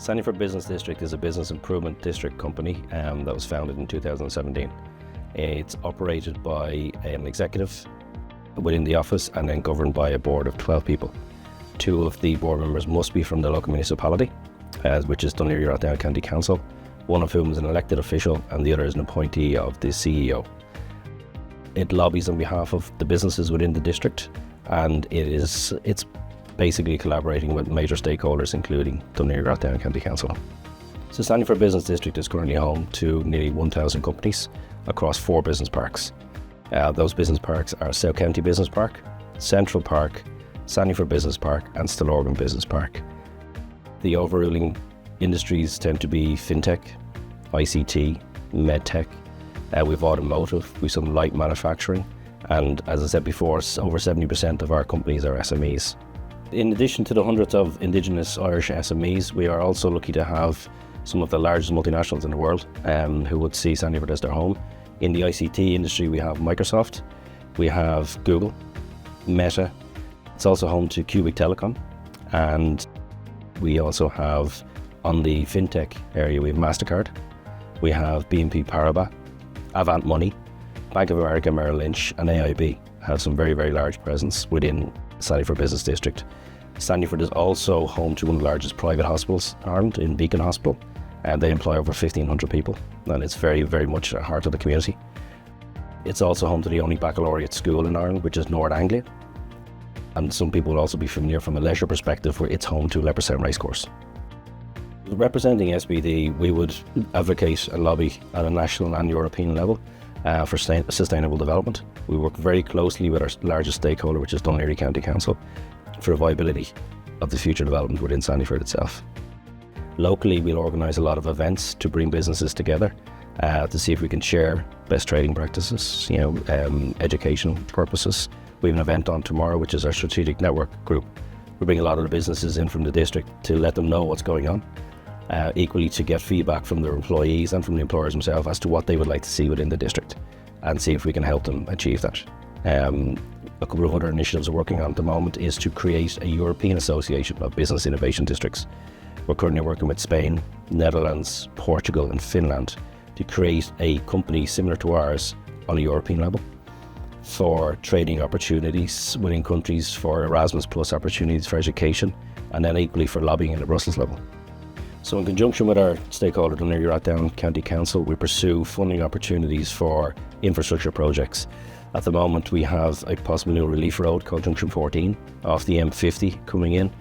Sandyford Business District is a business improvement district company that was founded in 2017. It's operated by an executive within the office and then governed by a board of 12 people. 2 of the board members must be from the local municipality, which is Dún Laoghaire County Council, one of whom is an elected official and the other is an appointee of the CEO. It lobbies on behalf of the businesses within the district, and it's basically collaborating with major stakeholders, including Dún Laoghaire County Council. So Sandyford Business District is currently home to nearly 1,000 companies across 4 business parks. Those business parks are South County Business Park, Central Park, Sandyford Business Park and Stillorgan Business Park. The overruling industries tend to be fintech, ICT, medtech. We've automotive, we've some light manufacturing, and as I said before, over 70% of our companies are SMEs. In addition to the hundreds of Indigenous Irish SMEs, we are also lucky to have some of the largest multinationals in the world who would see Sandyford as their home. In the ICT industry, we have Microsoft, we have Google, Meta. It's also home to Cubic Telecom, and we also have, on the fintech area, we have MasterCard, we have BNP Paribas, Avant Money, Bank of America, Merrill Lynch and AIB have some very, very large presence within Sandyford Business District. Sandyford is also home to one of the largest private hospitals in Ireland, in Beacon Hospital, and they employ over 1,500 people, and it's very, very much at the heart of the community. It's also home to the only baccalaureate school in Ireland, which is North Anglia, and some people will also be familiar from a leisure perspective where it's home to Leopardstown Racecourse. Representing SBD, we would advocate and lobby at a national and European level for sustainable development. We work very closely with our largest stakeholder, which is Dún Laoghaire County Council, for the viability of the future development within Sandyford itself. Locally, we'll organise a lot of events to bring businesses together to see if we can share best trading practices, educational purposes. We have an event on tomorrow, which is our strategic network group. We bring a lot of the businesses in from the district to let them know what's going on. Equally to get feedback from their employees and from the employers themselves as to what they would like to see within the district and see if we can help them achieve that. A couple of other initiatives we're working on at the moment is to create a European Association of Business Innovation Districts. We're currently working with Spain, Netherlands, Portugal and Finland to create a company similar to ours on a European level for trading opportunities within countries, for Erasmus Plus opportunities for education, and then equally for lobbying at the Brussels level. So in conjunction with our stakeholder, Dún Laoghaire County Council, we pursue funding opportunities for infrastructure projects. At the moment, we have a possible new relief road called Junction 14 off the M50 coming in.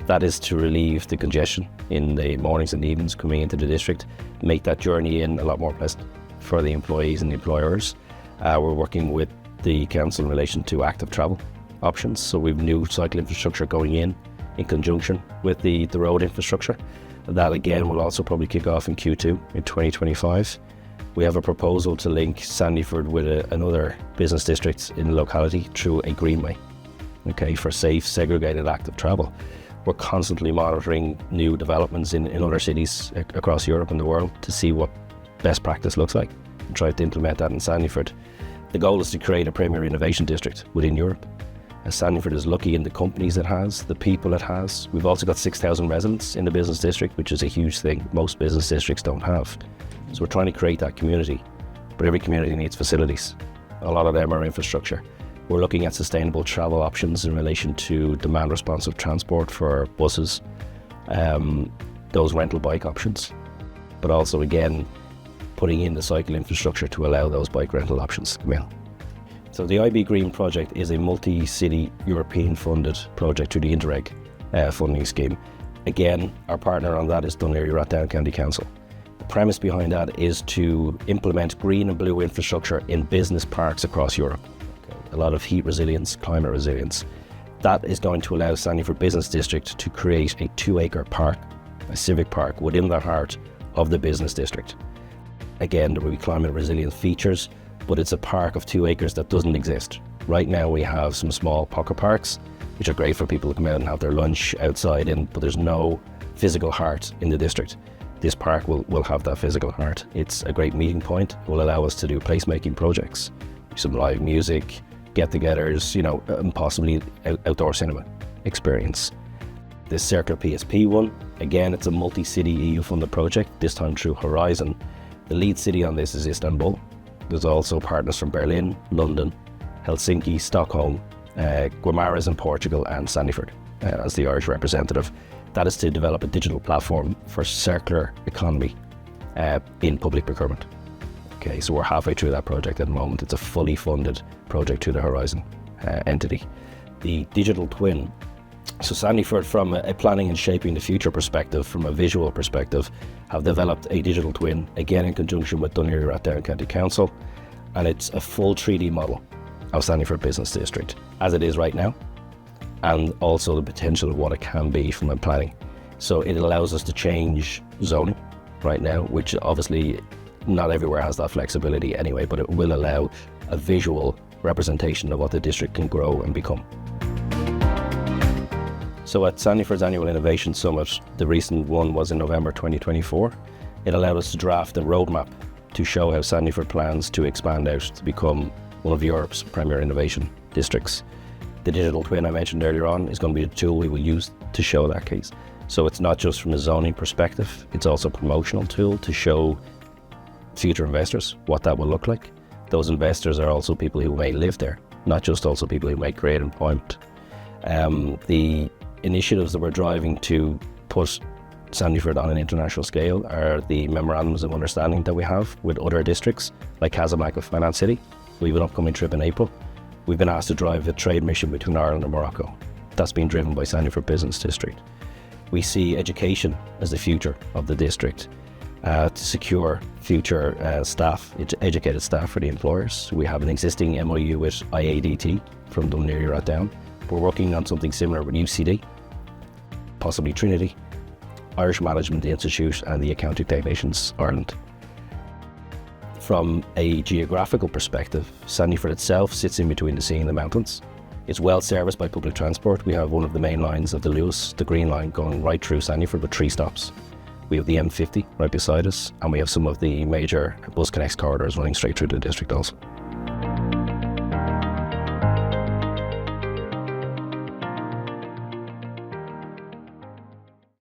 That is to relieve the congestion in the mornings and evenings coming into the district, make that journey in a lot more pleasant for the employees and the employers. We're working with the council in relation to active travel options. So we've new cycle infrastructure going in conjunction with the road infrastructure. That again will also probably kick off in Q2 in 2025. We have a proposal to link Sandyford with another business district in the locality through a greenway, for safe, segregated, active travel. We're constantly monitoring new developments in other cities across Europe and the world to see what best practice looks like and try to implement that in Sandyford. The goal is to create a premier innovation district within Europe. As Sandyford is lucky in the companies it has, the people it has. We've also got 6,000 residents in the business district, which is a huge thing most business districts don't have. So we're trying to create that community, but every community needs facilities. A lot of them are infrastructure. We're looking at sustainable travel options in relation to demand responsive transport for buses, those rental bike options, but also again, putting in the cycle infrastructure to allow those bike rental options to come in. So the IB Green project is a multi-city European funded project through the Interreg funding scheme. Again, our partner on that is Dún Laoghaire County Council. The premise behind that is to implement green and blue infrastructure in business parks across Europe. A lot of heat resilience, climate resilience. That is going to allow Sandyford Business District to create a 2-acre park, a civic park within the heart of the business district. Again, there will be climate resilient features, but it's a park of 2 acres that doesn't exist. Right now we have some small pocket parks, which are great for people to come out and have their lunch outside in, but there's no physical heart in the district. This park will have that physical heart. It's a great meeting point. It will allow us to do placemaking projects, some live music, get-togethers, and possibly outdoor cinema experience. This Circle PSP one Again, it's a multi-city EU-funded project, this time through Horizon. The lead city on this is Istanbul. There's also partners from Berlin, London, Helsinki, Stockholm, Guimarães in Portugal, and Sandyford as the Irish representative. That is to develop a digital platform for circular economy in public procurement. Okay, so we're halfway through that project at the moment. It's a fully funded project to the Horizon entity. The digital twin. So Sandyford, from a planning and shaping the future perspective, from a visual perspective, have developed a digital twin, again in conjunction with Dún Laoghaire County Council, and it's a full 3D model of Sandyford Business District as it is right now, and also the potential of what it can be from a planning. So it allows us to change zoning right now, which obviously not everywhere has that flexibility anyway, but it will allow a visual representation of what the district can grow and become. So at Sandyford's Annual Innovation Summit, the recent one was in November 2024, it allowed us to draft a roadmap to show how Sandyford plans to expand out to become one of Europe's premier innovation districts. The digital twin I mentioned earlier on is going to be the tool we will use to show that case. So it's not just from a zoning perspective, it's also a promotional tool to show future investors what that will look like. Those investors are also people who may live there, not just also people who may create employment. The initiatives that we're driving to put Sandyford on an international scale are the memorandums of understanding that we have with other districts like Casamak of Finance City. We have an upcoming trip in April. We've been asked to drive a trade mission between Ireland and Morocco. That's being driven by Sandyford Business District. We see education as the future of the district to secure future staff, educated staff for the employers. We have an existing MOU with IADT from Dún Laoghaire. We're working on something similar with UCD, possibly Trinity, Irish Management Institute, and the Accounting Technicians Ireland. From a geographical perspective, Sandyford itself sits in between the sea and the mountains. It's well serviced by public transport. We have one of the main lines of the Lewis, the Green Line, going right through Sandyford with 3 stops. We have the M50 right beside us, and we have some of the major bus connects corridors running straight through the district also.